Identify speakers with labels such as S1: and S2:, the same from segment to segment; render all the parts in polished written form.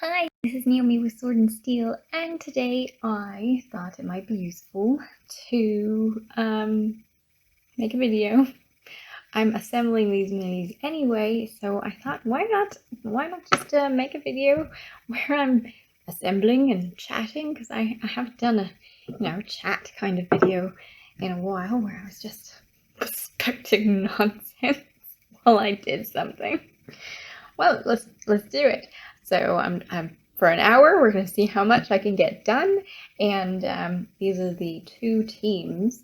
S1: Hi, this is Naomi with Sword and Steel, and today I thought it might be useful to make a video. I'm assembling these minis anyway, so I thought why not just make a video where I'm assembling and chatting, because I haven't done a chat kind of video in a while where I was just expecting nonsense while I did something. Well, let's do it. So I'm for an hour. We're going to see how much I can get done, and these are the two teams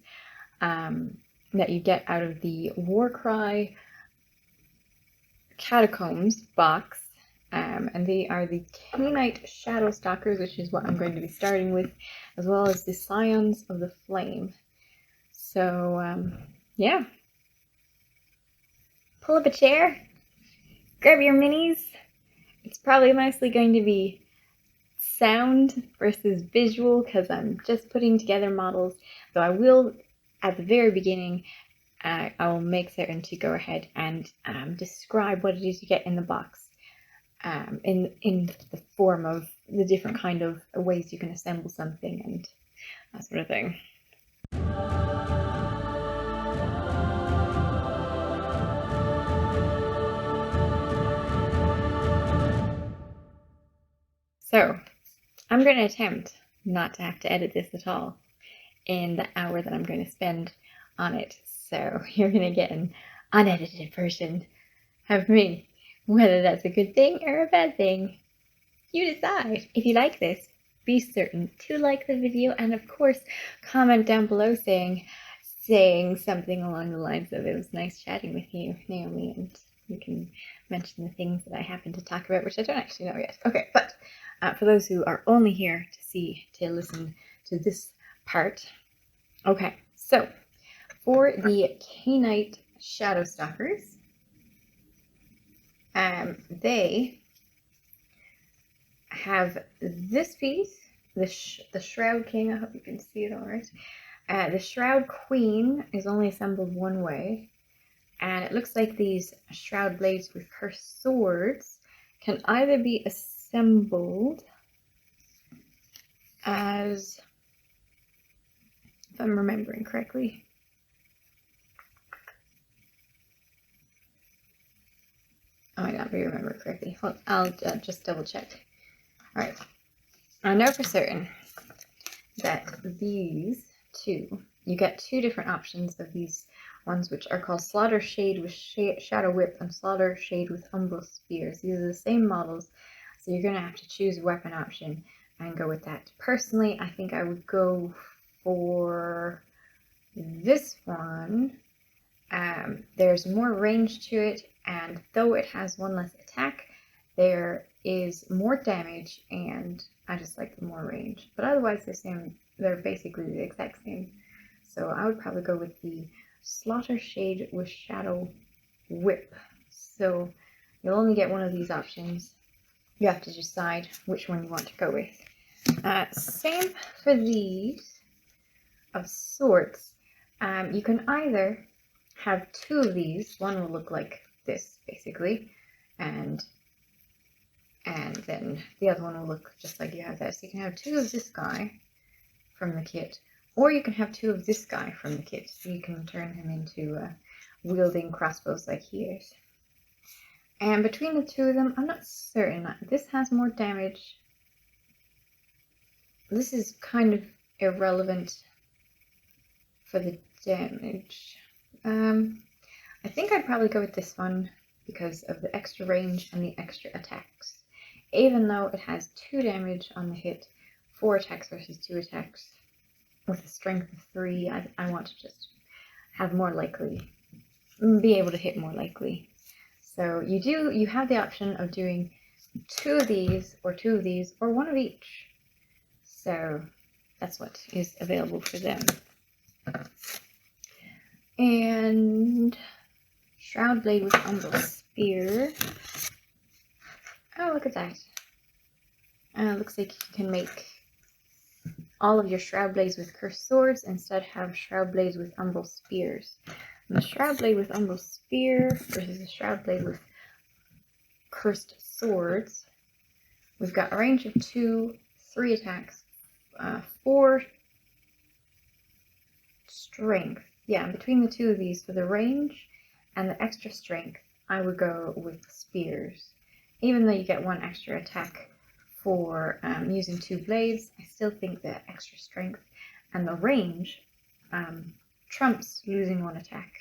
S1: that you get out of the Warcry Catacombs box, and they are the Khainite Shadowstalkers, which is what I'm going to be starting with, as well as the Scions of the Flame. So yeah, pull up a chair, grab your minis. It's probably mostly going to be sound versus visual because I'm just putting together models. So I will, at the very beginning, I will make certain to go ahead and describe what it is you get in the box, in the form of the different kind of ways you can assemble something and that sort of thing. So I'm going to attempt not to have to edit this at all in the hour that I'm going to spend on it. So you're going to get an unedited version of me. Whether that's a good thing or a bad thing, you decide. If you like this, be certain to like the video, and of course comment down below saying something along the lines of "it was nice chatting with you, Naomi," and you can mention the things that I happen to talk about, which I don't actually know yet. Okay, but for those who are only here to listen to this part. Okay, so for the Khainite Shadowstalkers, they have this piece, the Shroud King. I hope you can see it all right. The Shroud Queen is only assembled one way, and it looks like these Shroud Blades with her swords can either be assembled as, if I'm remembering correctly, I might not remember correctly. Well, I'll just double check. Alright, I know for certain that these two, you get two different options of these ones, which are called Slaughter Shade with Shadow Whip and Slaughter Shade with Umbral Spears. These are the same models, so you're going to have to choose a weapon option and go with that. Personally, I think I would go for this one. There's more range to it, and though it has one less attack, there is more damage, and I just like the more range. But otherwise they're same. They're basically the exact same. So I would probably go with the Slaughter Shade with Shadow Whip. So you'll only get one of these options. You have to decide which one you want to go with. Same for these of sorts. You can either have two of these. One will look like this, basically, and then the other one will look just like you have that. So you can have two of this guy from the kit, or you can have two of this guy from the kit, so you can turn him into wielding crossbows like he is. And between the two of them, I'm not certain. This has more damage. This is kind of irrelevant for the damage. I think I'd probably go with this one because of the extra range and the extra attacks. Even though it has 2 damage on the hit, 4 attacks versus 2 attacks, with a strength of 3, I want to just have more likely, be able to hit more likely. So you have the option of doing 2 of these, or 2 of these, or 1 of each. So that's what is available for them. And Shroud Blade with Umbral Spear. Oh, look at that. Looks like you can make all of your Shroud Blades with cursed swords, instead have Shroud Blades with Umbral Spears. And the Shroud Blade with Umbral Spear versus the Shroud Blade with cursed swords We've got a range of 2, 3 attacks, 4 strength. Yeah, between the two of these, for the range and the extra strength, I would go with spears. Even though you get 1 extra attack for using 2 blades, I still think the extra strength and the range trumps losing 1 attack.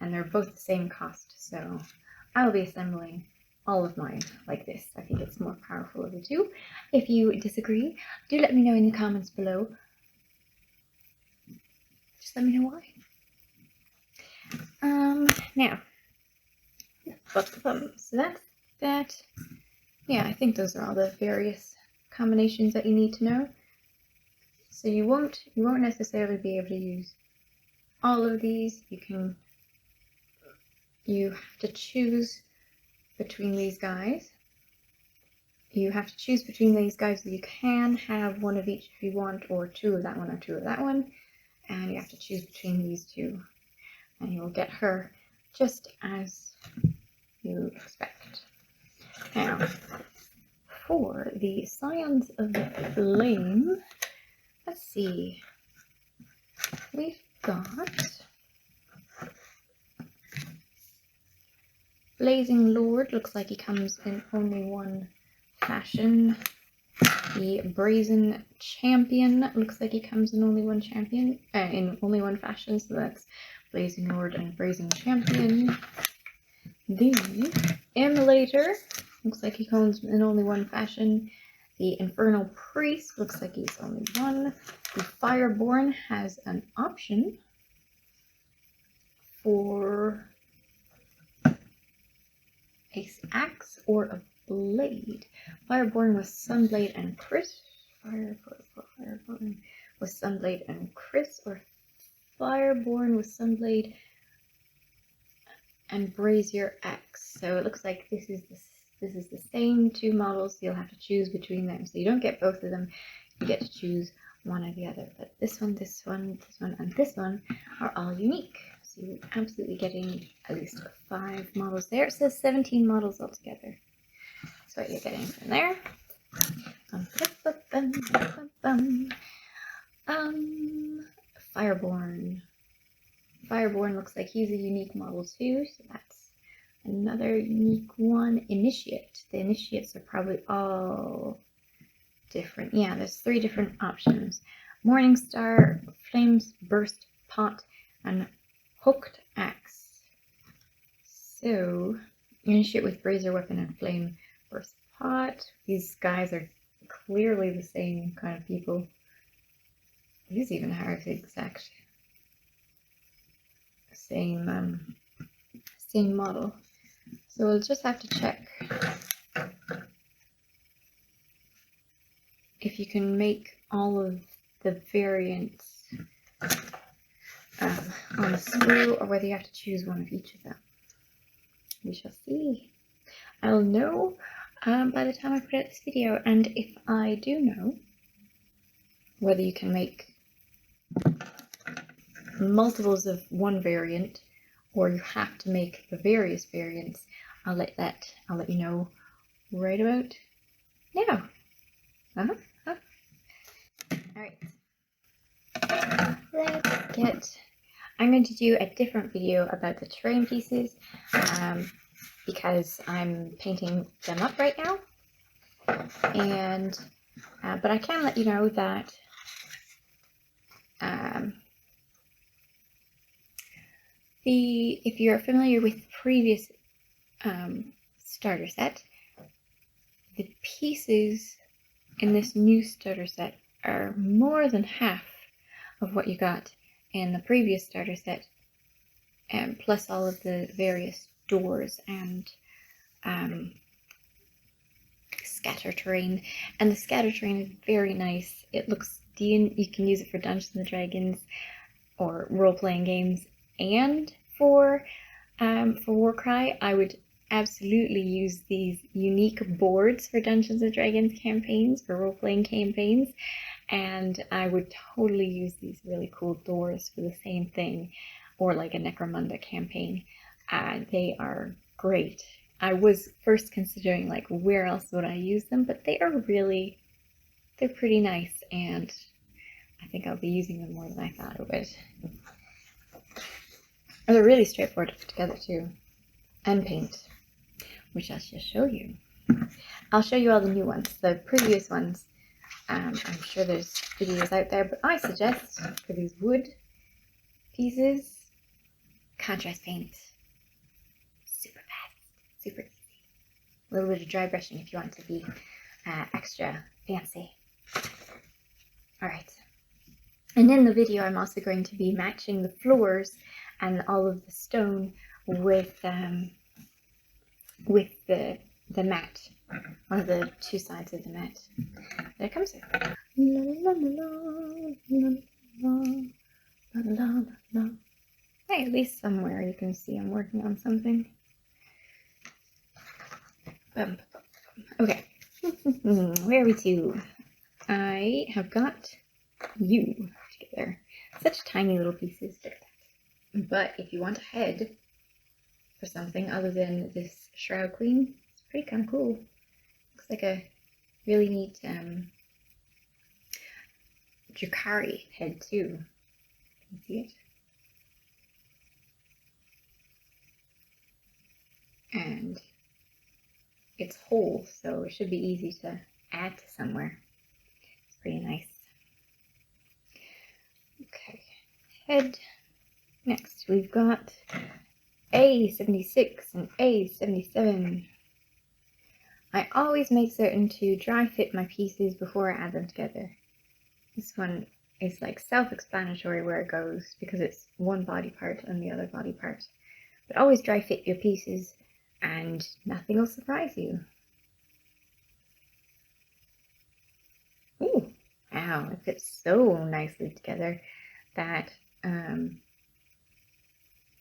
S1: And they're both the same cost, so I will be assembling all of mine like this. I think it's more powerful of the two. If you disagree, do let me know in the comments below. Just let me know why. Now, so that's that. Yeah, I think those are all the various combinations that you need to know. So you won't necessarily be able to use all of these. You have to choose between these guys. You have to choose between these guys. You can have 1 of each if you want, or 2 of that one or 2 of that one. And you have to choose between these 2. And you will get her just as you expect. Now, for the Scions of the Flame, let's see. We've got Blazing Lord, looks like he comes in only 1 fashion. The Brazen Champion, looks like he comes in only 1 champion, in only 1 fashion, so that's Blazing Lord and Brazen Champion. The Immolator, looks like he comes in only 1 fashion. The Infernal Priest, looks like he's only 1. The Fireborn has an option for a axe or a blade. Fireborn with Sunblade and Crit. Fireborn with Sunblade and Crit, or Fireborn with Sunblade and Brazier Axe. So it looks like this is the same 2 models. So you'll have to choose between them. So you don't get both of them. You get to choose one or the other. But this one, this one, this one, and this one are all unique. So you're absolutely getting at least 5 models there. It says 17 models altogether. That's what you're getting from there. Fireborn. Fireborn looks like he's a unique model too, so that's another unique one. Initiate. The initiates are probably all different. Yeah, there's 3 different options. Morningstar, Flames Burst Pot, and Hooked Axe. So, initiate with Brazier Weapon and Flame Burst Pot. These guys are clearly the same kind of people. It is even hard to exact same model. So we'll just have to check if you can make all of the variants on a screw, or whether you have to choose 1 of each of them. We shall see. I'll know by the time I put out this video, and if I do know whether you can make multiples of 1 variant, or you have to make the various variants, I'll let you know right about now. Alright. I'm going to do a different video about the terrain pieces, because I'm painting them up right now. And but I can let you know that if you're familiar with the previous starter set, the pieces in this new starter set are more than half of what you got in the previous starter set, plus all of the various doors and scatter terrain. And the scatter terrain is very nice. It looks, you can use it for Dungeons and Dragons or role-playing games, and for Warcry. I would absolutely use these unique boards for Dungeons and Dragons campaigns, for role-playing campaigns, and I would totally use these really cool doors for the same thing, or like a Necromunda campaign. They are great. I was first considering like where else would I use them, but they're pretty nice, and I think I'll be using them more than I thought I would. And they're really straightforward to put together too, and paint, which I'll just show you. I'll show you all the new ones. The previous ones, I'm sure there's videos out there, but I suggest for these wood pieces, contrast paint. Super fast, super easy. A little bit of dry brushing if you want to be extra fancy. Alright. And in the video I'm also going to be matching the floors and all of the stone with the mat. One of the two sides of the mat. There it comes. Hey, at least somewhere you can see I'm working on something. Okay. Where are we to? I have got you together. Such tiny little pieces. But if you want a head for something other than this Shroud Queen, it's pretty kind of cool. Looks like a really neat Drakari head too. Can you see it? And it's whole, so it should be easy to add to somewhere. It's pretty nice. Okay, head. Next, we've got A76 and A77. I always make certain to dry fit my pieces before I add them together. This one is like self-explanatory where it goes because it's one body part and the other body part. But always dry fit your pieces and nothing will surprise you. Ooh, wow, it fits so nicely together that I'm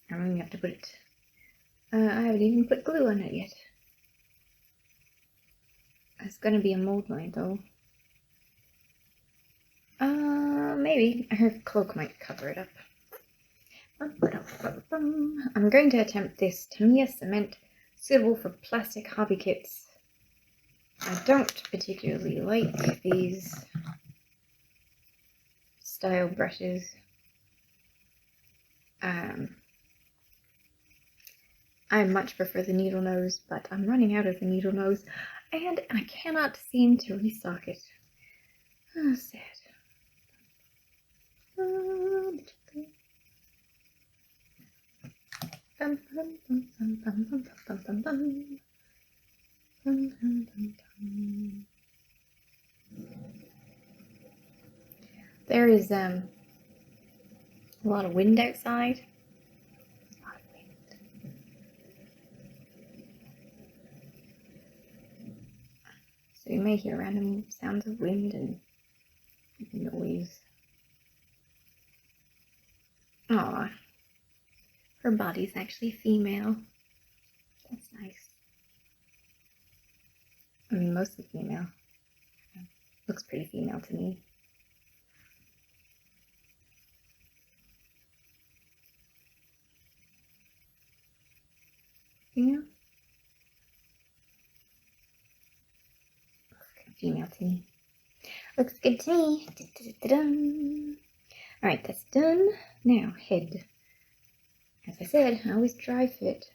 S1: going to have to put it, I haven't even put glue on it yet. It's going to be a mold line though. Maybe her cloak might cover it up. I'm going to attempt this Tamiya Cement, suitable for plastic hobby kits. I don't particularly like these style brushes. I much prefer the needle nose, but I'm running out of the needle nose, and I cannot seem to restock it. Oh, sad. There is a lot of wind outside. So you may hear random sounds of wind and noise. Aw, her body's actually female. That's nice. I mean, mostly female. Looks pretty female to me. Female? Female to me. Looks good to me. Da-da-da-da-dum. Alright, that's done. Now, head. As I said, I always dry fit.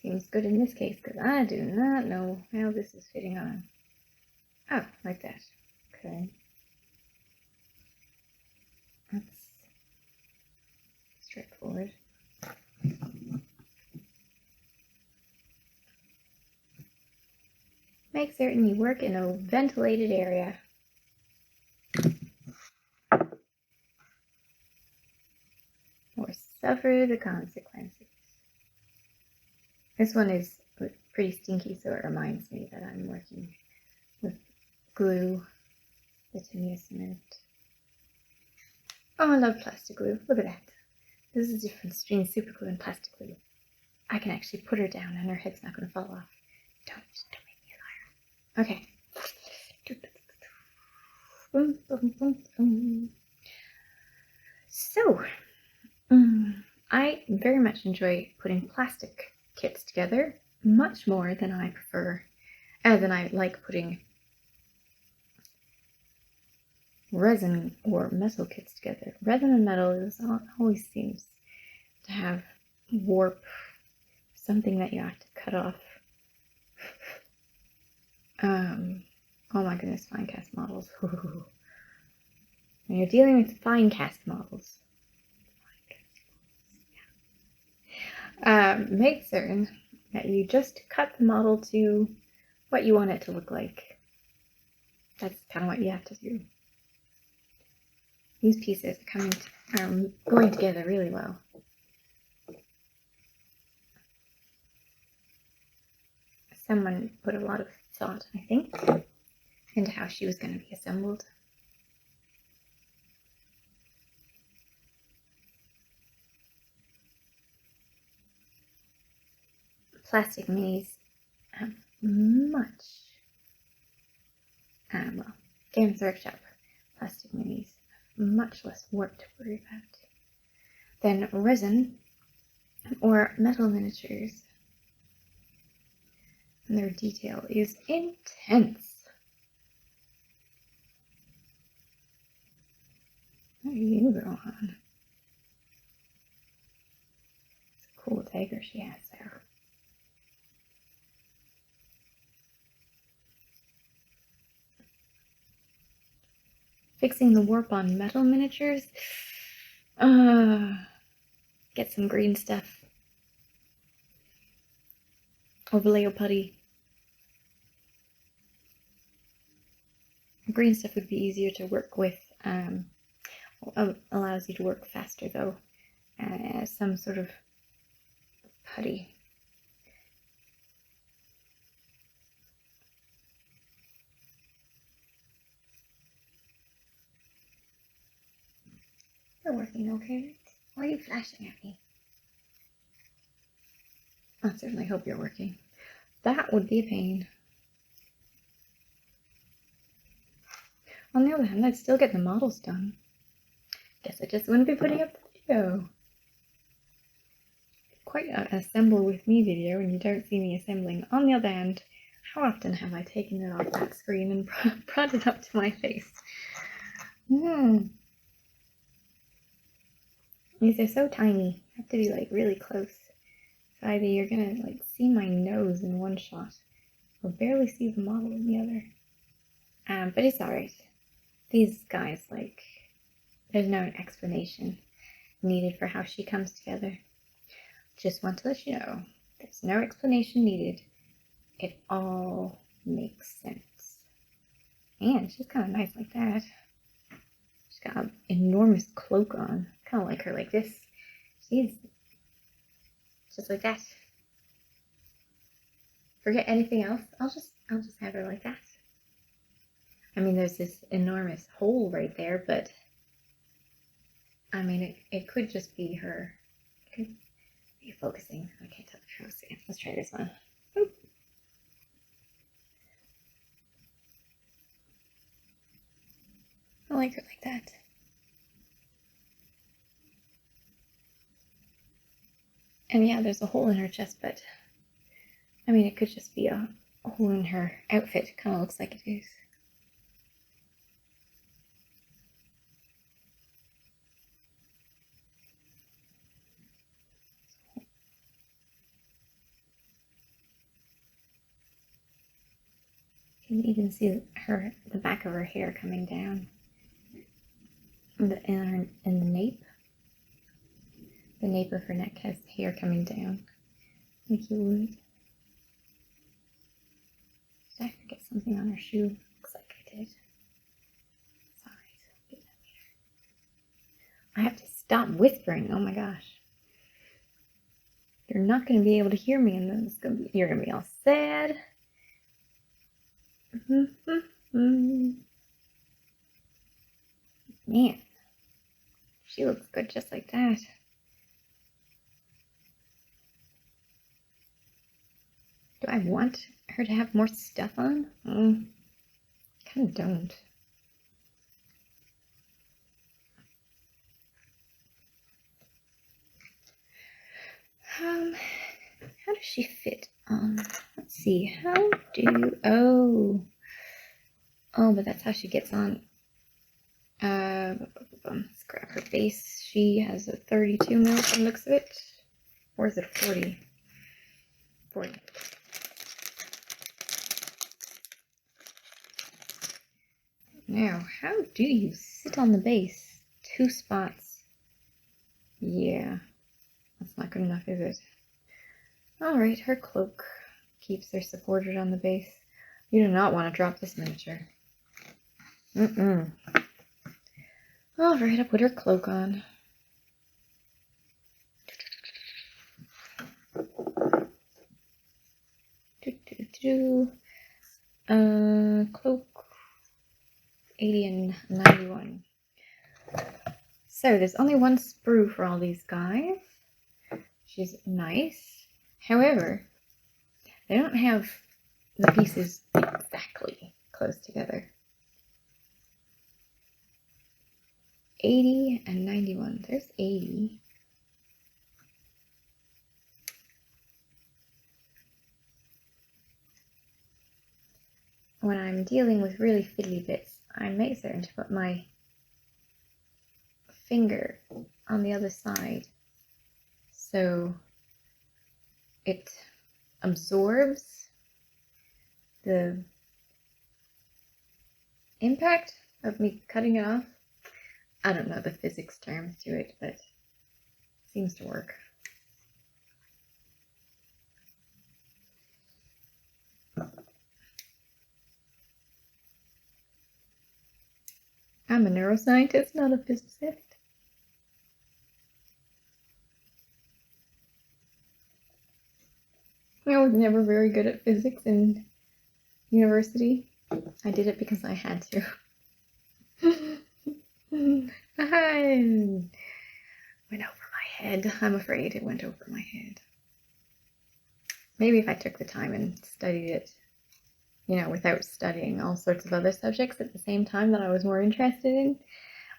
S1: Seems good in this case, because I do not know how this is fitting on. Oh, like that. Okay. That's straightforward. Make certain you work in a ventilated area. Or suffer the consequences. This one is pretty stinky, so it reminds me that I'm working with glue, the Tamiya Cement. Oh, I love plastic glue. Look at that. This is a difference between super glue and plastic glue. I can actually put her down and her head's not going to fall off. Don't make me a liar. Okay. So, I very much enjoy putting plastic kits together, much more than I like putting resin or metal kits together. Resin and metal always seems to have warp, something that you have to cut off. Oh my goodness, fine cast models. When you're dealing with fine cast models, make certain that you just cut the model to what you want it to look like. That's kind of what you have to do. These pieces are going together really well. Someone put a lot of thought, I think, into how she was going to be assembled. Plastic minis have much, well, Games Workshop plastic minis have much less work to worry about than resin or metal miniatures. And their detail is intense. What are you going on? It's a cool dagger she has there. Fixing the warp on metal miniatures. Get some green stuff. Overlay or putty. Green stuff would be easier to work with. Allows you to work faster though. Some sort of putty. You're working okay? Why are you flashing at me? I certainly hope you're working. That would be a pain. On the other hand, I'd still get the models done. Guess I just wouldn't be putting up the video. Quite an assemble with me video and you don't see me assembling. On the other hand, how often have I taken it off that screen and brought it up to my face? These are so tiny. I have to be like really close. So either you're gonna like see my nose in one shot or barely see the model in the other. But it's alright. These guys, like, there's no explanation needed for how she comes together. Just want to let you know, there's no explanation needed. It all makes sense. And she's kind of nice like that. She's got an enormous cloak on. Kind of like her like this. She's just like that. Forget anything else. I'll just have her like that. I mean, there's this enormous hole right there, but I mean, it could just be her. It could be focusing. I can't tell the truth. Let's try this one. Oop. I like her like that. And yeah, there's a hole in her chest, but I mean, it could just be a hole in her outfit. It kind of looks like it is. You can even see the back of her hair coming down. In the nape. The nape of her neck has hair coming down, like you would. Did I forget something on her shoe? Looks like I did. Sorry, get that later. I have to stop whispering. Oh my gosh. You're not going to be able to hear me, and then you're going to be all sad. Man, she looks good just like that. Do I want her to have more stuff on? Kind of don't. How does she fit on? Let's see. How do you... Oh. Oh, but that's how she gets on. Let's grab her base. She has a 32 mil from the looks of it. Or is it 40? 40. Now, how do you sit on the base? 2 spots. Yeah. That's not good enough, is it? Alright, her cloak keeps her supported on the base. You do not want to drop this miniature. Alright, I'll put her cloak on. Cloak 80 and 91. So there's only one sprue for all these guys. She's nice. However, they don't have the pieces exactly close together. 80 and 91. There's 80. When I'm dealing with really fiddly bits, I make certain to put my finger on the other side so it absorbs the impact of me cutting it off. I don't know the physics terms to it, but it seems to work. I'm a neuroscientist, not a physicist. I was never very good at physics in university. I did it because I had to. Went over my head. I'm afraid it went over my head. Maybe if I took the time and studied it, you know, without studying all sorts of other subjects at the same time that I was more interested in,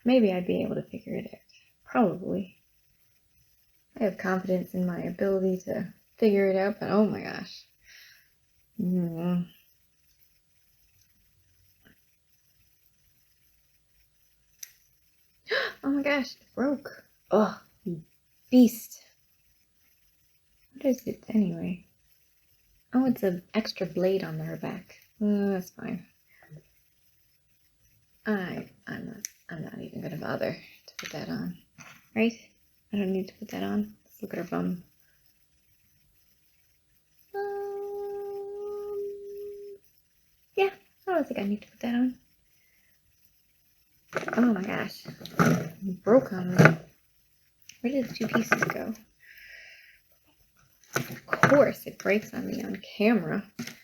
S1: maybe I'd be able to figure it out. Probably. I have confidence in my ability to figure it out, but oh my gosh. Oh my gosh, it broke. Oh, you beast. What is it anyway? Oh, it's an extra blade on her back. That's fine. I'm not even gonna bother to put that on. Right? I don't need to put that on. Let's look at her bum. Yeah, I don't think I need to put that on. Oh my gosh. It broke on me. Where did the 2 pieces go? Of course it breaks on me on camera. Of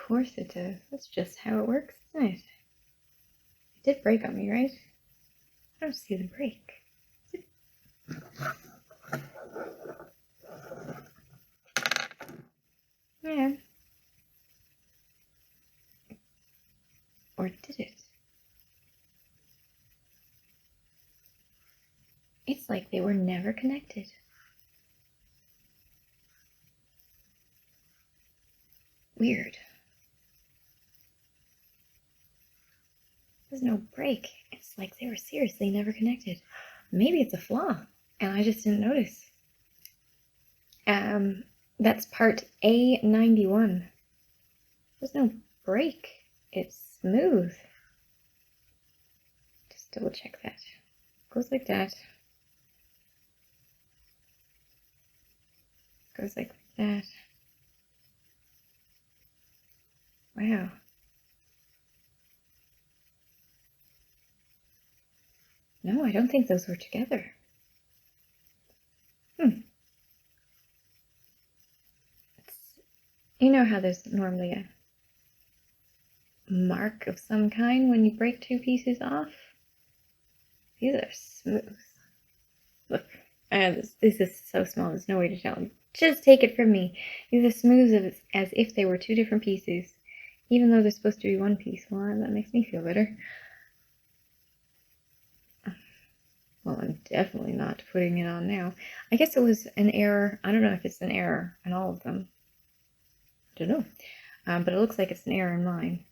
S1: course it does. That's just how it works, isn't it? It did break on me, right? I don't see the break. Yeah. Or did it? It's like they were never connected. Weird. There's no break. It's like they were seriously never connected. Maybe it's a flaw, and I just didn't notice. That's part A91. There's no break. It's smooth. Just double check that. Goes like that. Goes like that. Wow. No, I don't think those were together. You know how there's normally a mark of some kind when you break 2 pieces off? These are smooth. Look, this is so small, there's no way to tell. Just take it from me. These are smooth as if they were 2 different pieces. Even though they're supposed to be 1 piece. Well, that makes me feel better. Well, I'm definitely not putting it on now. I guess it was an error. I don't know if it's an error in all of them. I don't know. But it looks like it's an error in mine.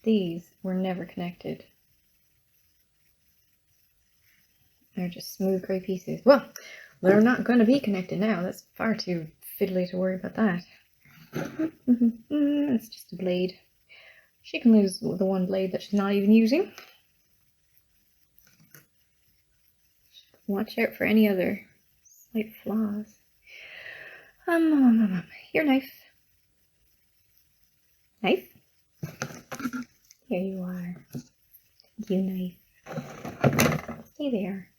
S1: These were never connected. They're just smooth gray pieces. Well, they're not going to be connected now. That's far too fiddly to worry about that. It's just a blade. She can lose the one blade that she's not even using. Watch out for any other slight flaws. Your knife. Knife? Here you are. You knife. Stay there.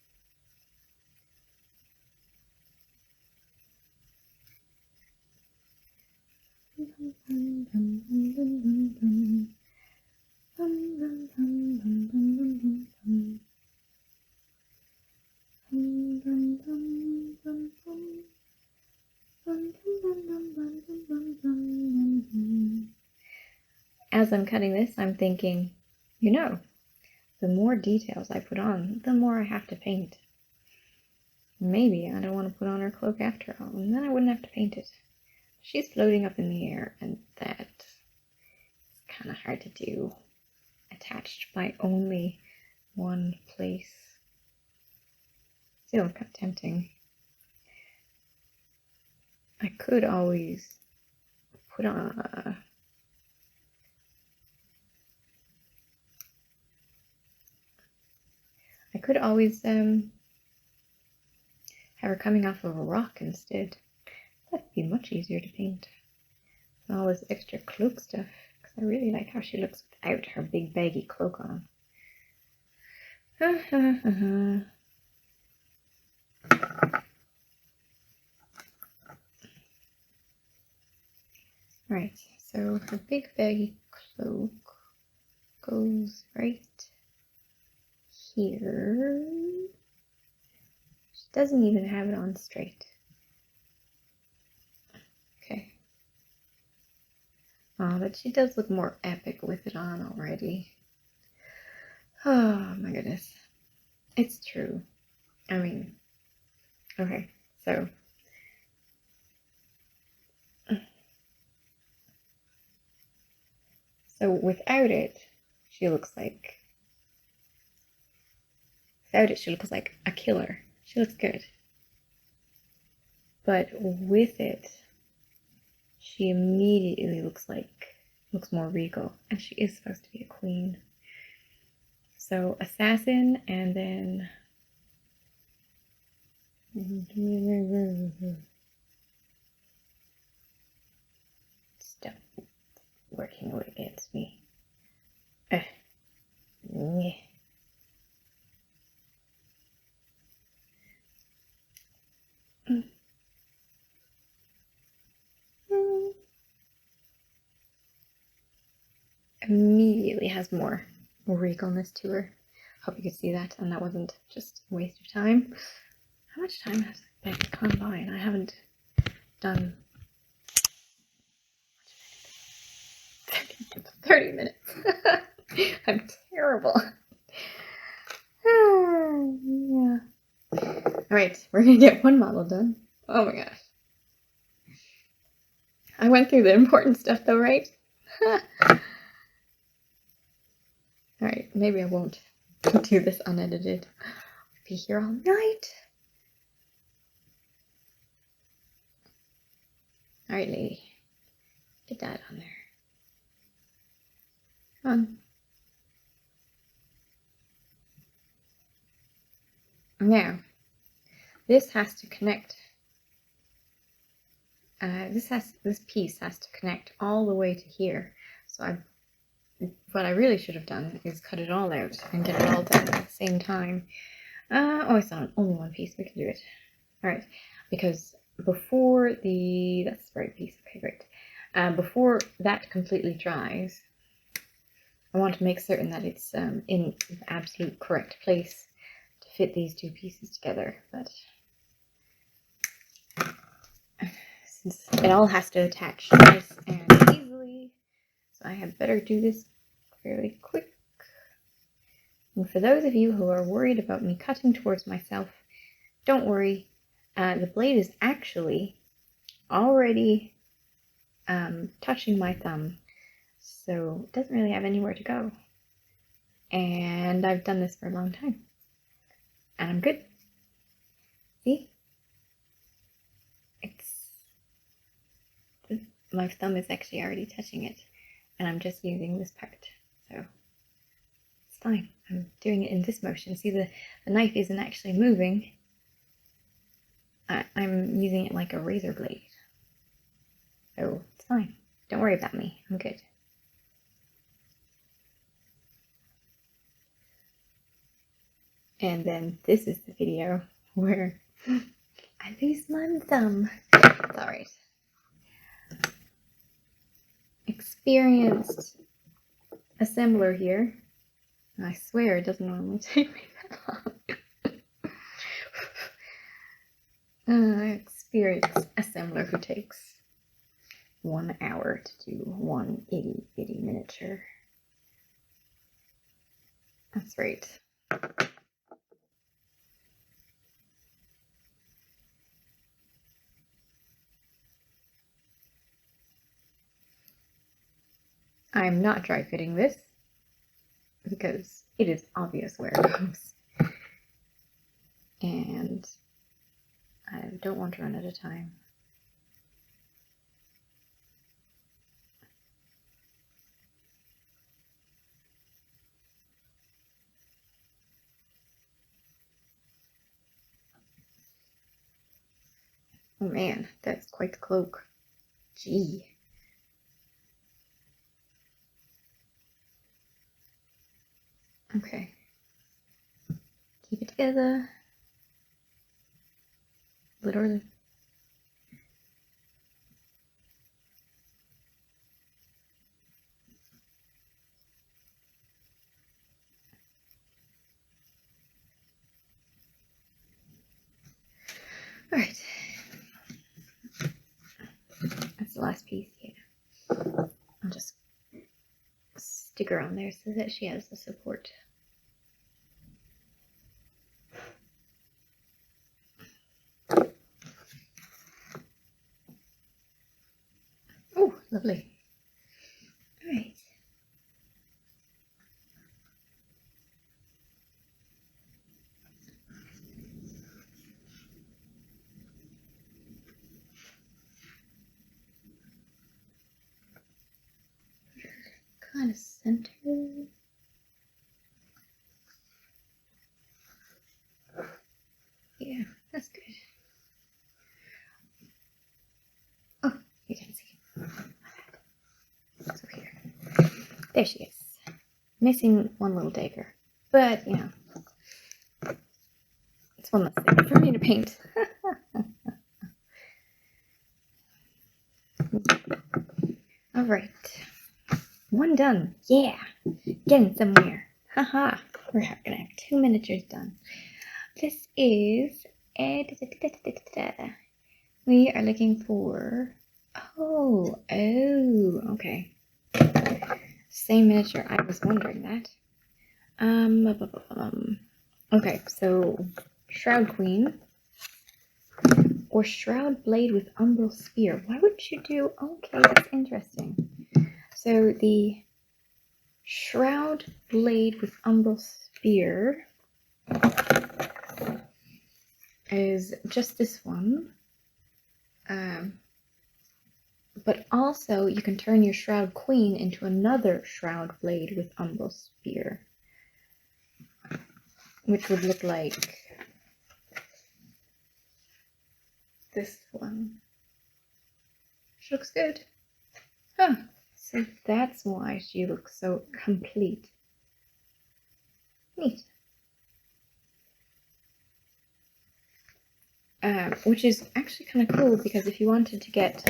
S1: As I'm cutting this, I'm thinking, you know, the more details I put on, the more I have to paint. Maybe I don't want to put on her cloak after all, and then I wouldn't have to paint it. She's floating up in the air, and that's kind of hard to do, attached by only one place. Still kind of tempting. I could always put on I could always have her coming off of a rock instead. That'd be much easier to paint. And all this extra cloak stuff, because I really like how she looks without her big baggy cloak on. Right, so her big baggy cloak goes right here. She doesn't even have it on straight. Okay. Oh, but she does look more epic with it on already. Oh my goodness. It's true. I mean, okay, so without it, she looks like a killer. She looks good. But with it, she immediately looks more regal. And she is supposed to be a queen. So assassin, and then stop working away against me. Immediately has more regalness to her. Hope you could see that, and that wasn't just a waste of time. How much time has gone by, and I haven't done 30 minutes. I'm terrible. Yeah. Alright, we're gonna get one model done. Oh my gosh. I went through the important stuff though, right? Alright, maybe I won't do this unedited. I'll be here all night. Alright, lady. Get that on there. Come on. Now, this has to connect. This piece has to connect all the way to here. So what I really should have done is cut it all out and get it all done at the same time. Oh, it's on only one piece. We can do it. All right, because before that's the right piece. Okay, great. Before that completely dries, I want to make certain that it's in the absolute correct place to fit these two pieces together. But since it all has to attach nice and easily, so I had better do this fairly quick. And for those of you who are worried about me cutting towards myself, don't worry. The blade is actually already touching my thumb, so it doesn't really have anywhere to go. And I've done this for a long time, and I'm good. See? My thumb is actually already touching it, and I'm just using this part, so it's fine. I'm doing it in this motion. See, the knife isn't actually moving. I'm using it like a razor blade, so it's fine. Don't worry about me. I'm good. And then this is the video where I lose my thumb. It's alright. Experienced assembler here. I swear it doesn't normally take me that long. Experienced assembler who takes 1 hour to do one itty bitty miniature. That's right. I'm not dry fitting this because it is obvious where it goes. And I don't want to run out of time. Oh man, that's quite the cloak. Gee. Okay. Keep it together. Literally. Alright. That's the last piece here. I'll just stick her on there so that she has the support. Oh, lovely. Alright. Kind of centered. Yeah, that's good. Oh, you can't see. It's over here. There she is. Missing one little dagger. But, you know, it's one less thing for me to paint. Alright. One done. Yeah. Getting somewhere. Haha. We're gonna have 2 miniatures done. This is... We are looking for... Oh, okay. Same miniature. I was wondering that. Okay, so Shroud Queen or Shroud Blade with Umbral Spear. Why would you do? Okay, that's interesting. So the Shroud Blade with Umbral Spear is just this one. But also you can turn your Shroud Queen into another Shroud Blade with Umbral Spear, which would look like this one. Which looks good. Huh. So that's why she looks so complete. Neat. Which is actually kind of cool because if you wanted to get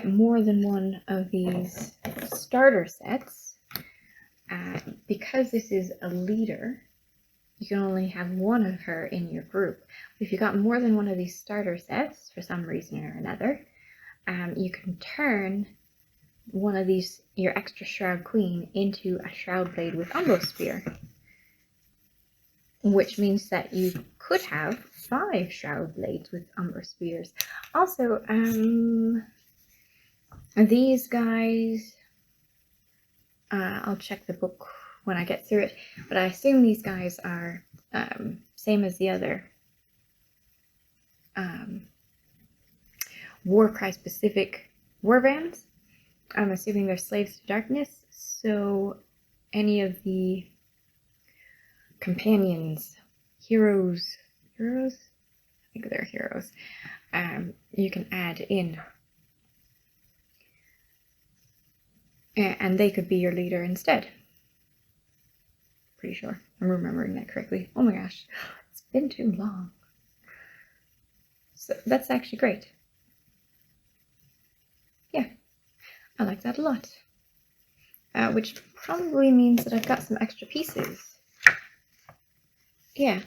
S1: more than one of these starter sets, because this is a leader, you can only have one of her in your group. If you got more than one of these starter sets for some reason or another, you can turn one of these, your extra Shroud Queen, into a Shroud Blade with Endosphere. Which means that you could have 5 Shroud Blades with Endospheres. Also, these guys, I'll check the book when I get through it, but I assume these guys are same as the other Warcry specific Warbands. I'm assuming they're slaves to darkness, so any of the companions, heroes, I think they're heroes, you can add in. And they could be your leader instead. Pretty sure I'm remembering that correctly. Oh my gosh, it's been too long. So that's actually great. Yeah, I like that a lot. Which probably means that I've got some extra pieces. Yeah.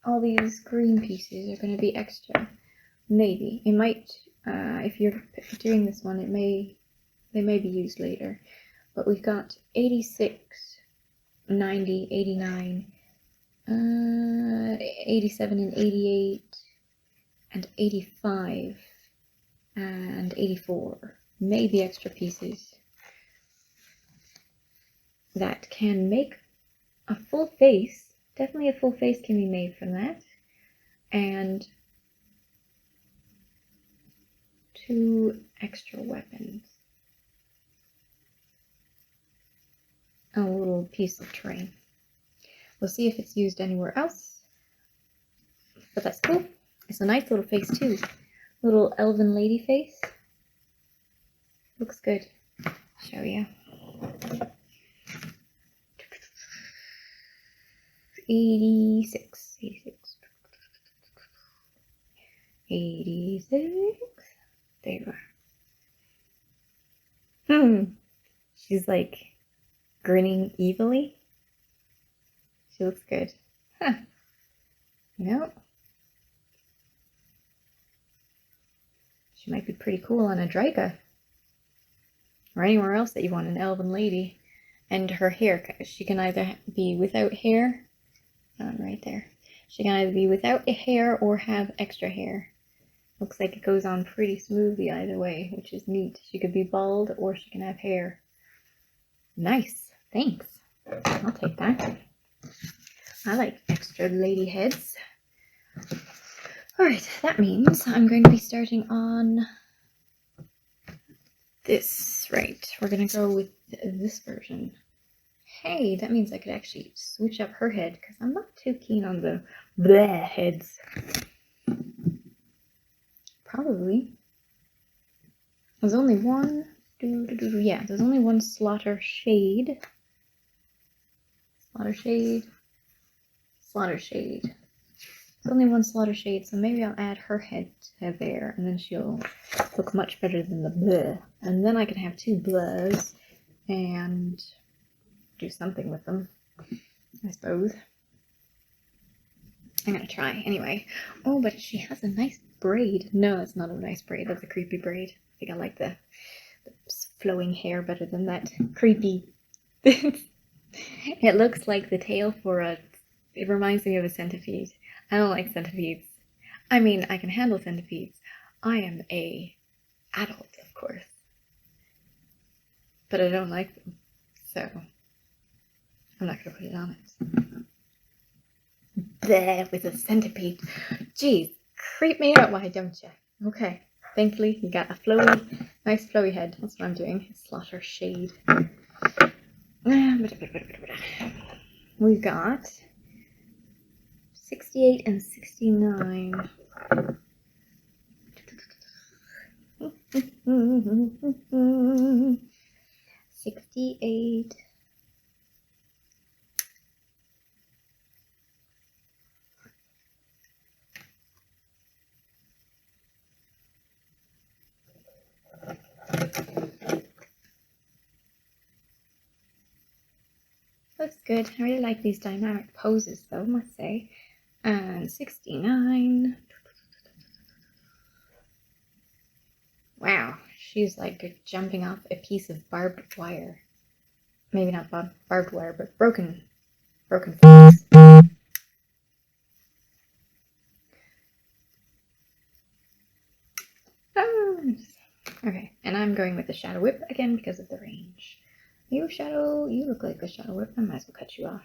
S1: All these green pieces are going to be extra. Maybe. It might, if you're doing this one, they may be used later. But we've got 86, 90, 89, 87 and 88, and 85, and 84. Maybe extra pieces that can make a full face. Definitely a full face can be made from that. And 2 extra weapons. A little piece of terrain. We'll see if it's used anywhere else. But that's cool. It's a nice little face too. Little elven lady face. Looks good. Show you. 86. 86. There you are. She's like grinning evilly. She looks good. Huh. Nope. She might be pretty cool on a Draga. Or anywhere else that you want an elven lady. And her hair, she can either be without hair. Right there. She can either be without hair or have extra hair. Looks like it goes on pretty smoothly either way, which is neat. She could be bald or she can have hair. Nice. Thanks. I'll take that. I like extra lady heads. Alright, that means I'm going to be starting on this. Right, we're going to go with this version. Hey, that means I could actually switch up her head, because I'm not too keen on the bleh heads. Probably. There's only one. Yeah, there's only one Slaughter Shade. Slaughter Shade. There's only one Slaughter Shade, so maybe I'll add her head to there, and then she'll look much better than the bleh. And then I can have 2 blehs and do something with them, I suppose. I'm gonna try anyway. Oh, but she has a nice braid. No, it's not a nice braid. That's a creepy braid. I think I like the flowing hair better than that creepy. It looks like the tail for a... It reminds me of a centipede. I don't like centipedes. I mean, I can handle centipedes. I am a adult, of course. But I don't like them. So, I'm not going to put it on it. There with a centipede. Jeez, creep me out, why don't you? Okay, thankfully you got a flowy, nice flowy head. That's what I'm doing. Slaughter Shade. We've got 68 and 69. 68. Looks good. I really like these dynamic poses though, I must say. And 69. Wow, she's like jumping off a piece of barbed wire. Maybe not barbed wire, but broken things. Oh, okay, and I'm going with the Shadow Whip again because of the range. You look like a Shadow Whip. I might as well cut you off.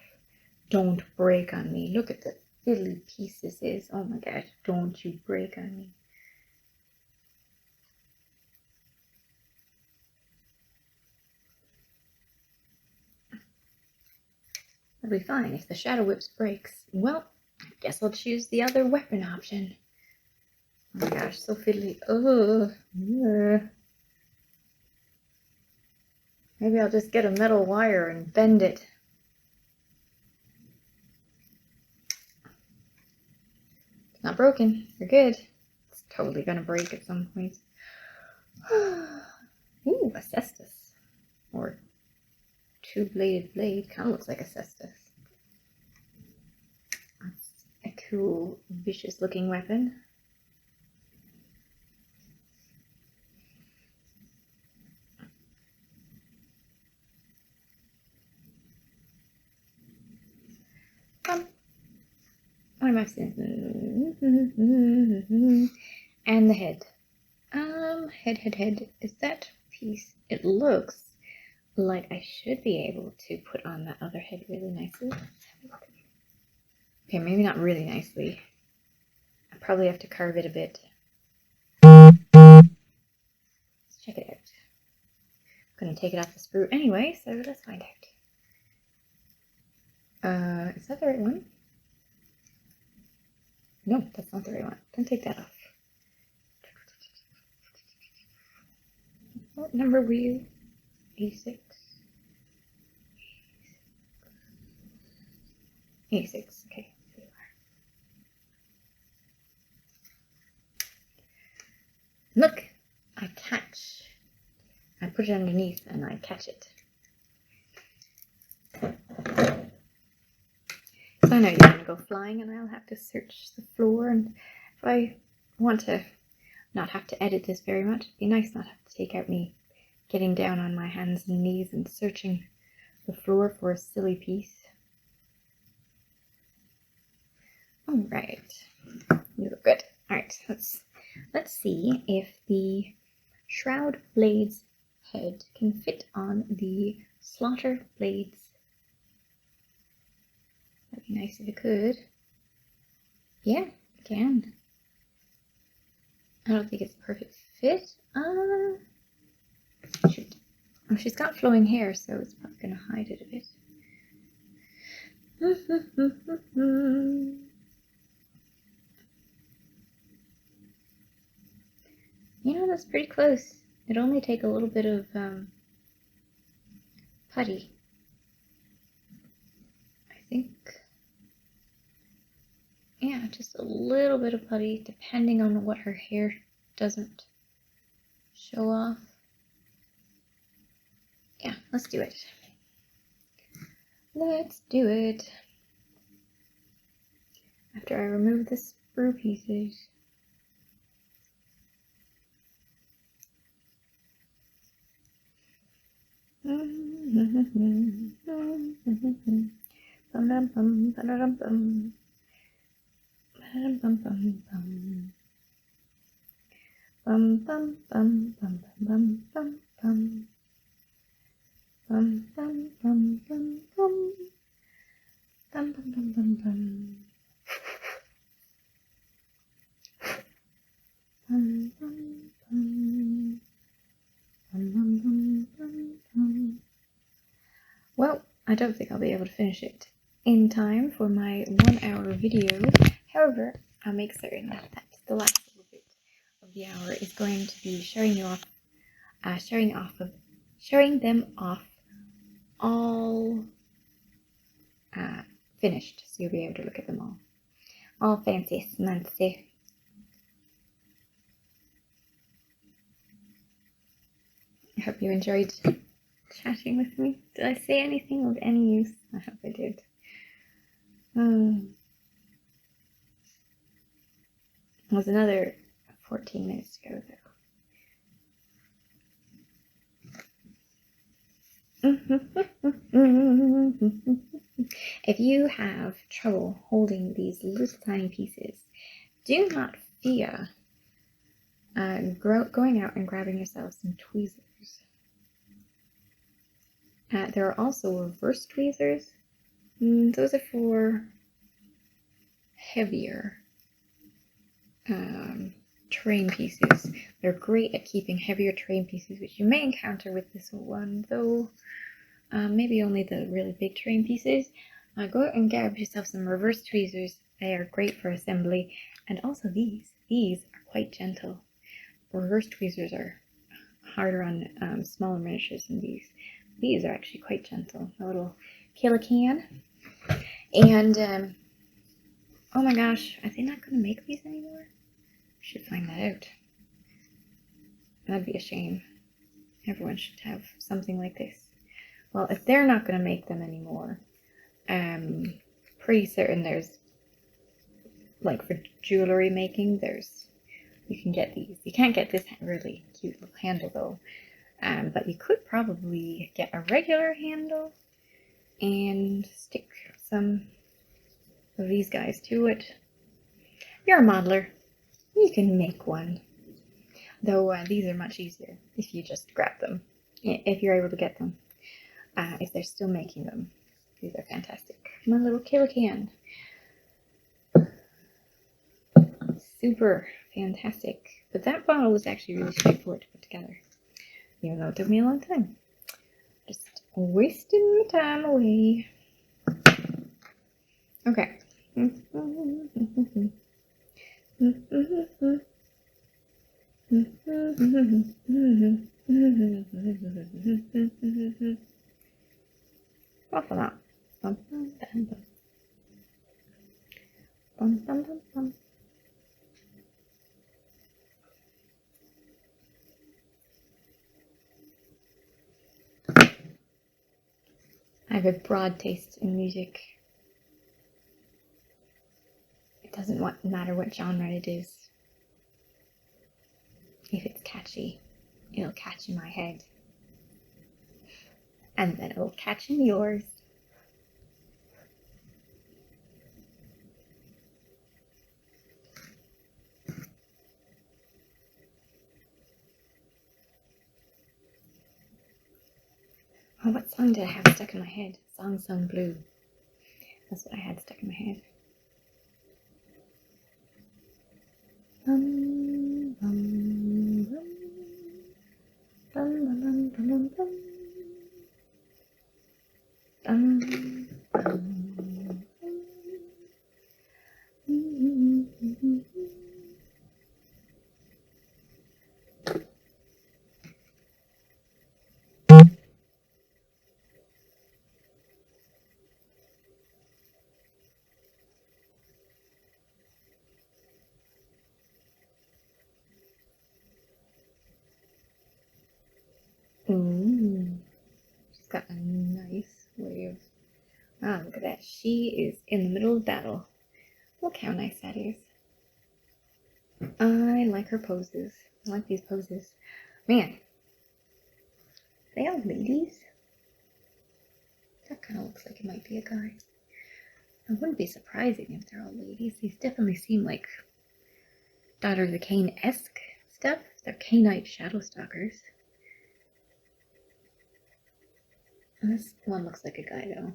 S1: Don't break on me. Look at the fiddly piece this is. Oh my gosh, don't you break on me. That'll be fine. If the Shadow Whip breaks, well, I guess I'll choose the other weapon option. Oh my gosh, so fiddly. Ugh. Maybe I'll just get a metal wire and bend it. It's not broken. You're good. It's totally gonna break at some point. Ooh, a cestus. Or two-bladed blade. Kind of looks like a cestus. That's a cool, vicious-looking weapon. What am I saying? And the head. Head. Is that piece? It looks like I should be able to put on that other head really nicely. Okay, maybe not really nicely. I probably have to carve it a bit. Let's check it out. I'm gonna take it off the sprue anyway, so let's find out. Is that the right one? No, that's not the right one. Don't take that off. What number were you? 86? 86, okay. Here you are. Look! I catch. I put it underneath and I catch it. So I know you're going to go flying and I'll have to search the floor, and if I want to not have to edit this very much, it'd be nice not have to take out me getting down on my hands and knees and searching the floor for a silly piece. Alright, you look good. Alright, let's see if the Shroud Blade's head can fit on the Slaughter Blade's. That'd be nice if it could. Yeah, it can. I don't think it's a perfect fit. Shoot. Oh, she's got flowing hair, so it's probably going to hide it a bit. You know, that's pretty close. It'd only take a little bit of putty. I think. Yeah, just a little bit of putty, depending on what her hair doesn't show off. Yeah, let's do it. Let's do it. After I remove the sprue pieces. Well, I don't think I'll be able to finish it in time for my 1 hour video. However, I'll make certain that the last little bit of the hour is going to be showing them off all finished, so you'll be able to look at them all fancy smancy. I hope you enjoyed chatting with me. Did I say anything of any use? I hope I did. It was another 14 minutes to go though. If you have trouble holding these little tiny pieces, do not fear going out and grabbing yourself some tweezers. There are also reverse tweezers. Those are for heavier terrain pieces. They're great at keeping heavier terrain pieces, which you may encounter with this one, though maybe only the really big terrain pieces. Go out and grab yourself some reverse tweezers. They are great for assembly. And also these are quite gentle. Reverse tweezers are harder on smaller miniatures than these. These are actually quite gentle. A little Kalakan. And oh my gosh, are they not going to make these anymore? Should find that out. That'd be a shame. Everyone should have something like this. Well, if they're not going to make them anymore, pretty certain there's, like for jewelry making, you can get these. You can't get this really cute little handle though, but you could probably get a regular handle and stick some of these guys to it. You're a modeler. You can make one. Though these are much easier if you just grab them, if you're able to get them. If they're still making them. These are fantastic. My little Kalakan. Super fantastic. But that bottle was actually really straightforward to put together. Even though it took me a long time. Just wasting my time away. Okay. Off of that. Bum, bum, bum, bum. Bum, bum, bum, bum. I have a broad taste in music. It doesn't matter what genre it is. If it's catchy, it'll catch in my head. And then it'll catch in yours. Oh, what song did I have stuck in my head? Song Sung Blue. That's what I had stuck in my head. Bum, bum, bum. Bum, bum, bum, bum, bum. Bum, bum, bum. She's got a nice way of... Ah, look at that. She is in the middle of battle. Look how nice that is. I like her poses. I like these poses. Man. They all ladies? That kind of looks like it might be a guy. It wouldn't be surprising if they're all ladies. These definitely seem like Daughter of the Cain-esque stuff. They're Khainite Shadowstalkers. And this one looks like a guy though.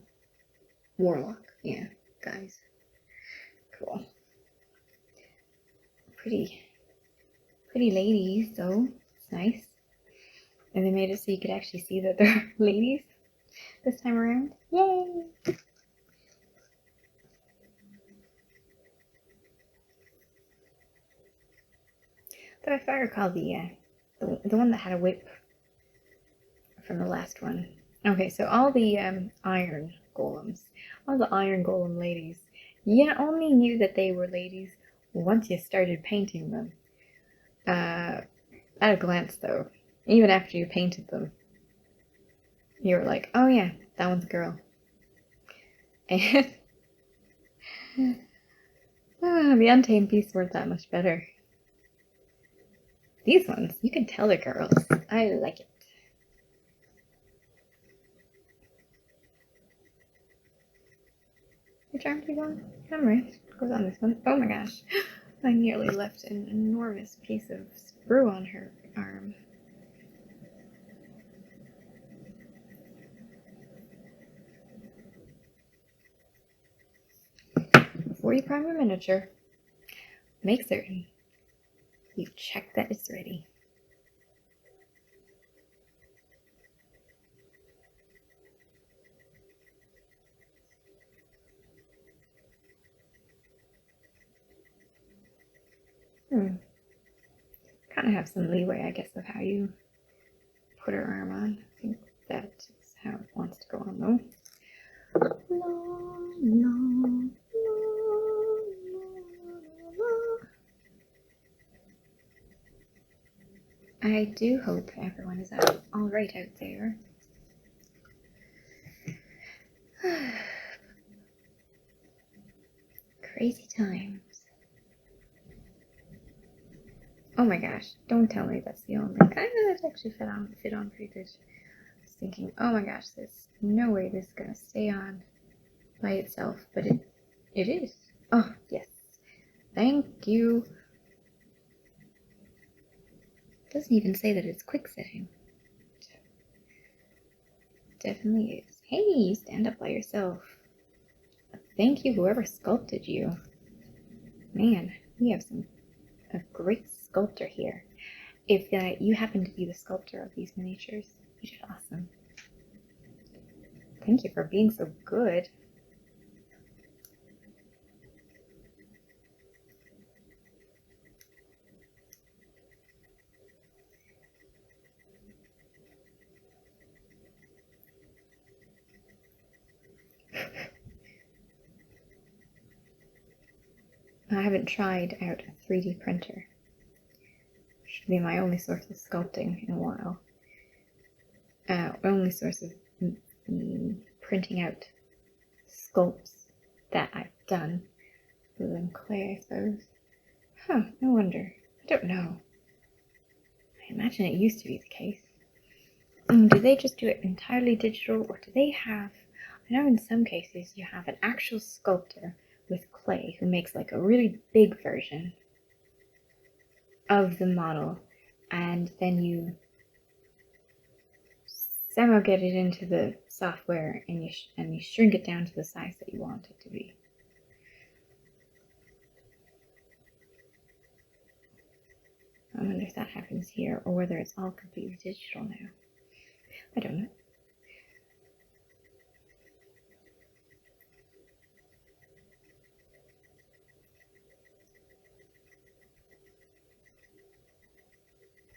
S1: Warlock. Yeah, guys. Cool. Pretty ladies though. It's nice. And they made it so you could actually see that they're ladies this time around. Yay! But if I recall the one that had a whip from the last one. Okay, so all the iron golems, all the iron golem ladies, you only knew that they were ladies once you started painting them. At a glance though, even after you painted them, you were like, oh yeah, that one's a girl. And the Untamed Beasts weren't that much better. These ones, you can tell they're girls. I like it. which arm do you go on? I'm right. Goes on this one. Oh my gosh. I nearly left an enormous piece of sprue on her arm. Before you prime your miniature, make certain you check that it's ready. Kind of have some leeway, I guess, of how you put her arm on. I think that is how it wants to go on, though. La, la, la, la. I do hope everyone is all right out there. Crazy times. Oh my gosh, don't tell me that's the only. I know that actually fit on pretty good. I was thinking, oh my gosh, there's no way this is gonna stay on by itself, but it is. Oh yes. Thank you. It doesn't even say that it's quick setting. Definitely is. Hey, you stand up by yourself. Thank you, whoever sculpted you. Man, we have a great sculptor here. If you happen to be the sculptor of these miniatures, you did awesome. Thank you for being so good. I haven't tried out a 3D printer. Should be my only source of sculpting in a while. Only source of printing out sculpts that I've done. Other than clay, I suppose. Huh, no wonder. I don't know. I imagine it used to be the case. Do they just do it entirely digital, or do they have... I know in some cases you have an actual sculptor with clay who makes like a really big version of the model, and then you somehow get it into the software and you shrink it down to the size that you want it to be. I wonder if that happens here, or whether it's all completely digital now. I don't know.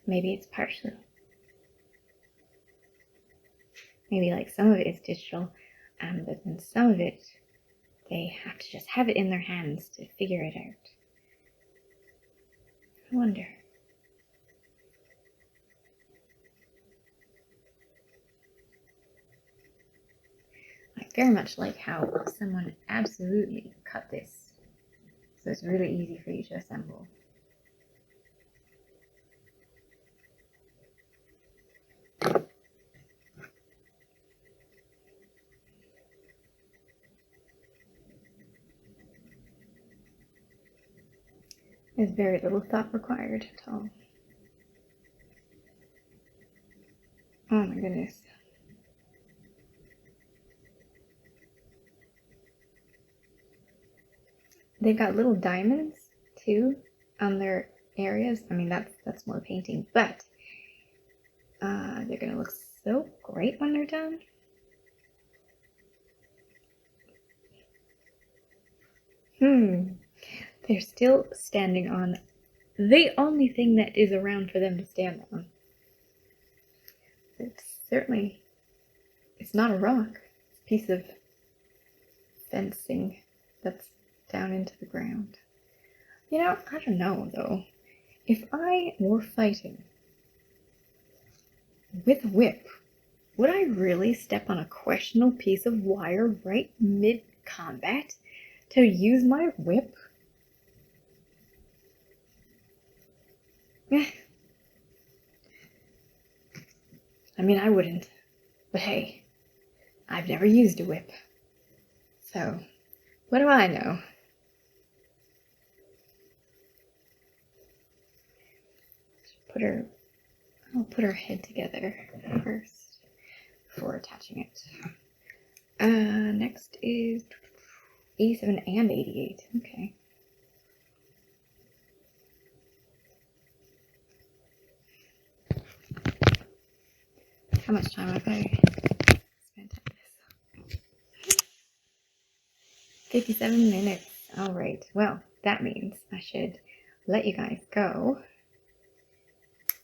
S1: Maybe it's partial. Maybe like some of it is digital, but then some of it, they have to just have it in their hands to figure it out. I wonder. I very much like how someone absolutely cut this, so it's really easy for you to assemble. There's very little thought required at all. Oh my goodness. They've got little diamonds too on their areas. I mean, that's more painting, but they're gonna look so great when they're done. They're still standing on the only thing that is around for them to stand on. It's not a rock. It's a piece of fencing that's down into the ground. You know, I don't know though. If I were fighting with a whip, would I really step on a questionable piece of wire right mid-combat to use my whip? I mean, I wouldn't. But hey, I've never used a whip. So, What do I know? I'll put her head together first before attaching it. Next is 87 and 88. Okay. How much time have I spent at this? 57 minutes. Alright, well, that means I should let you guys go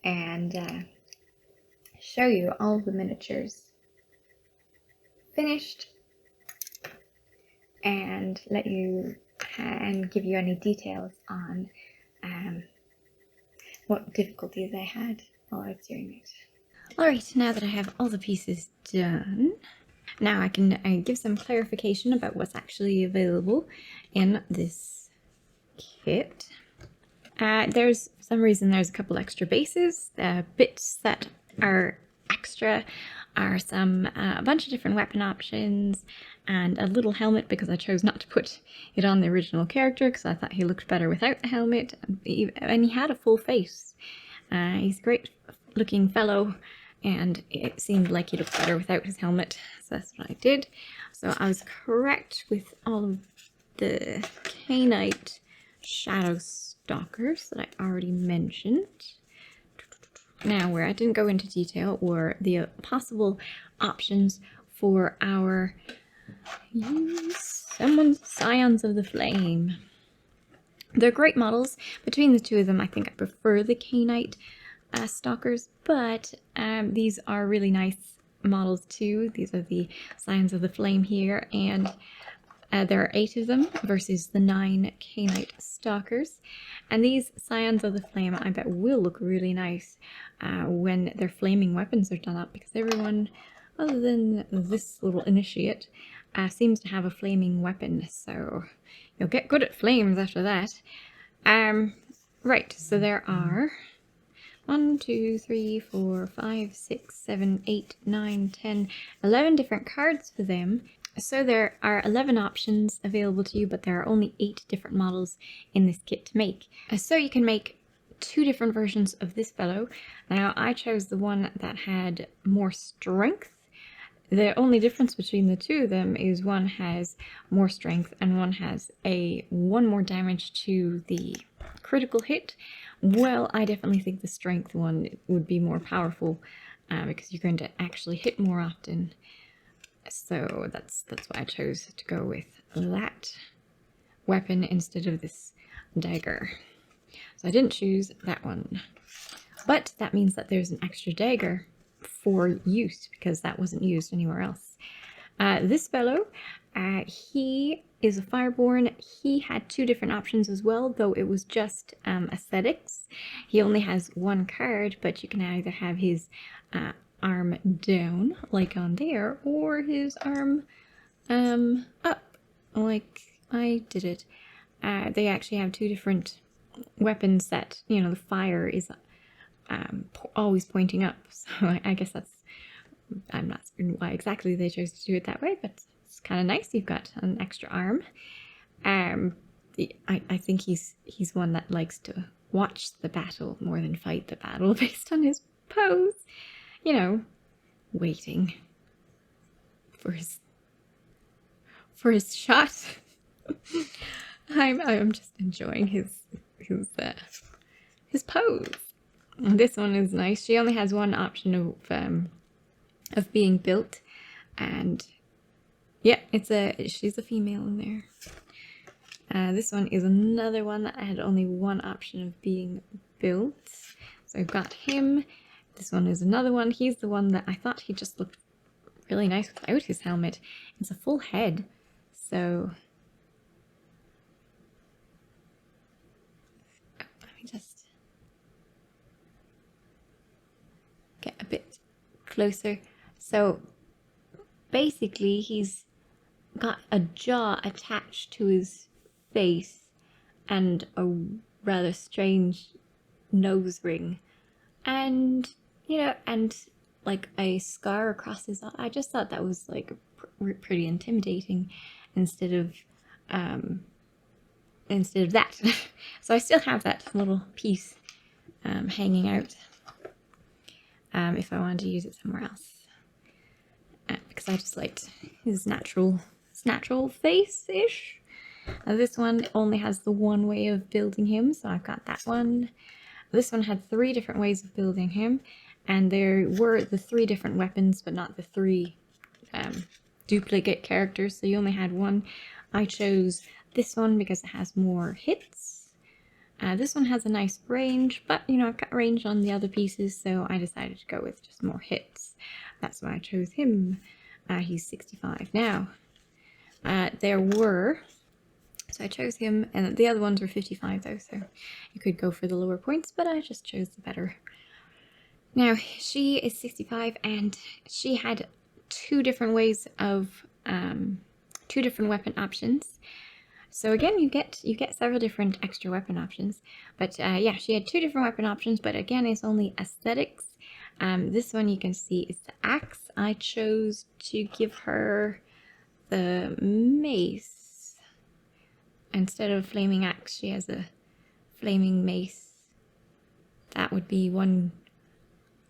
S1: and show you all the miniatures finished and let you and give you any details on what difficulties I had while I was doing it. Alright, now that I have all the pieces done, now I can give some clarification about what's actually available in this kit. There's, for some reason, there's a couple extra bases. Bits that are extra are a bunch of different weapon options and a little helmet because I chose not to put it on the original character because I thought he looked better without the helmet, and he had a full face. He's a great looking fellow and it seemed like he looked better without his helmet, so that's what I did. So I was correct with all of the Khainite Shadowstalkers that I already mentioned. Now, where I didn't go into detail were the possible options for our Scions of the Flame. They're great models. Between the two of them, I think I prefer the Khainite Stalkers, but these are really nice models too. These are the Scions of the Flame here, and there are 8 of them versus the 9 Khainite Stalkers. And these Scions of the Flame, I bet, will look really nice when their flaming weapons are done up, because everyone, other than this little initiate, seems to have a flaming weapon, so you'll get good at flames after that. Right, so there are 1, 2, 3, 4, 5, 6, 7, 8, 9, 10, 11 different cards for them. So there are 11 options available to you, but there are only 8 different models in this kit to make. So you can make 2 different versions of this fellow. Now I chose the one that had more strength. The only difference between the two of them is one has more strength and one has 1 more damage to the critical hit. Well, I definitely think the strength one would be more powerful because you're going to actually hit more often. So that's why I chose to go with that weapon instead of this dagger. So I didn't choose that one. But that means that there's an extra dagger for use because that wasn't used anywhere else. This fellow, he is a Fireborn. He had 2 different options as well, though it was just aesthetics. He only has 1 card, but you can either have his arm down, like on there, or his arm up, like I did it. They actually have 2 different weapons that, you know, the fire is always pointing up, so I guess that's, I'm not certain why exactly they chose to do it that way, but it's kind of nice. You've got an extra arm. I think he's one that likes to watch the battle more than fight the battle based on his pose. You know, waiting for his shot. I'm just enjoying his pose. And this one is nice. She only has 1 option of being built, and yeah, she's a female in there. This one is another one that had only 1 option of being built. So I've got him. This one is another one. He's the one that I thought he just looked really nice without his helmet. It's a full head, so let me just get a bit closer. So basically he's got a jaw attached to his face and a rather strange nose ring, and you know, and like a scar across his eye. I just thought that was like pretty intimidating instead of instead of that. So I still have that little piece hanging out if I wanted to use it somewhere else. Because I just liked his natural face-ish. This one only has the one way of building him, so I've got that one. This one had 3 different ways of building him, and there were the 3 different weapons, but not the 3 duplicate characters, so you only had one. I chose this one because it has more hits. This one has a nice range, but you know, I've got range on the other pieces, so I decided to go with just more hits. That's why I chose him. He's 65 now. So I chose him, and the other ones were 55 though, so you could go for the lower points, but I just chose the better. Now, she is 65, and she had 2 different ways of, 2 different weapon options. So again, you get several different extra weapon options. But yeah, she had 2 different weapon options, but again, it's only aesthetics. This one you can see is the axe. I chose to give her the mace. Instead of a flaming axe, she has a flaming mace. That would be one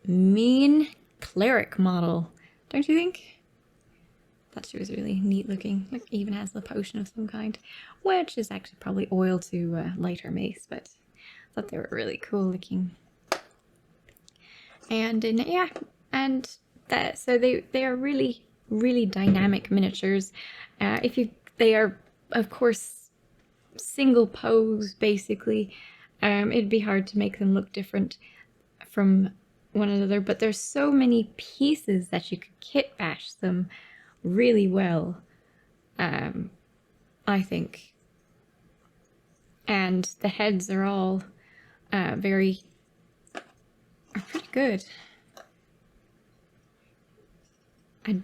S1: mean cleric model, don't you think? Thought she was really neat looking. Like, even has the potion of some kind, which is actually probably oil to light her mace, but I thought they were really cool looking. And yeah, and that, so they are really dynamic miniatures. They are of course single pose basically. It'd be hard to make them look different from one another, but there's so many pieces that you could kit bash them really well, I think. And the heads are all pretty good. I'm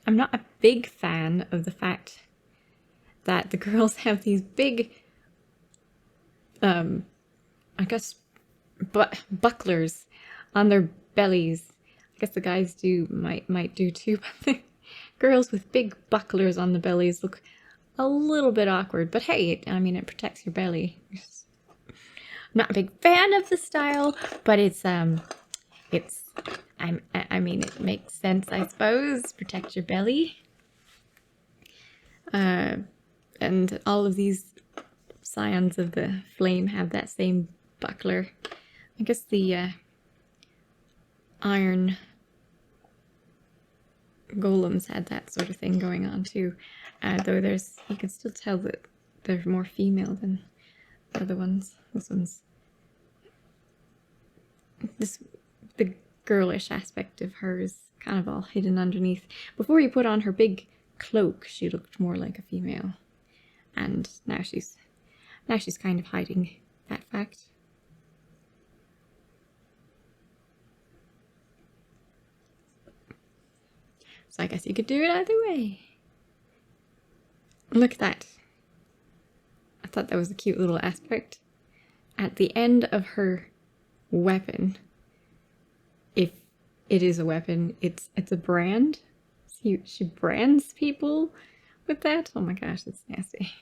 S1: not a big fan of the fact that the girls have these big, I guess, bucklers on their bellies. I guess the guys might do too, but the girls with big bucklers on the bellies look a little bit awkward. But hey, I mean, it protects your belly. I'm not a big fan of the style, but I mean, it makes sense, I suppose. Protect your belly. And all of these Scions of the Flame have that same buckler. I guess the iron golems had that sort of thing going on too. Though you can still tell that they're more female than the other ones. The girlish aspect of her is kind of all hidden underneath. Before you put on her big cloak, she looked more like a female, and now she's kind of hiding that fact. So I guess you could do it either way. Look at that. I thought that was a cute little aspect. At the end of her weapon, if it is a weapon, it's a brand. She brands people with that. Oh my gosh, that's nasty.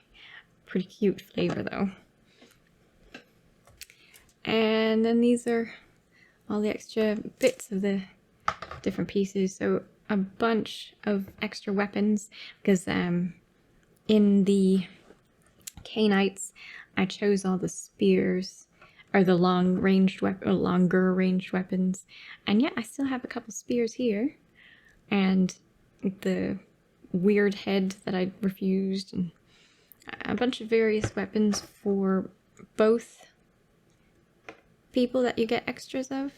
S1: Pretty cute flavor though. And then these are all the extra bits of the different pieces. So a bunch of extra weapons, because in the Khainites I chose all the spears, or the longer ranged weapons. And yeah, I still have a couple spears here, and the weird head that I refused, and a bunch of various weapons for both people that you get extras of.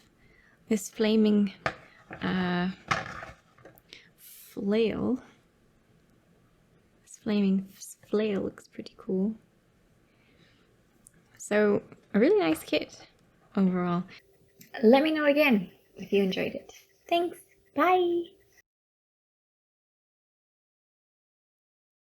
S1: This flaming flail. This flaming flail looks pretty cool. So, a really nice kit overall. Let me know again if you enjoyed it. Thanks. Bye.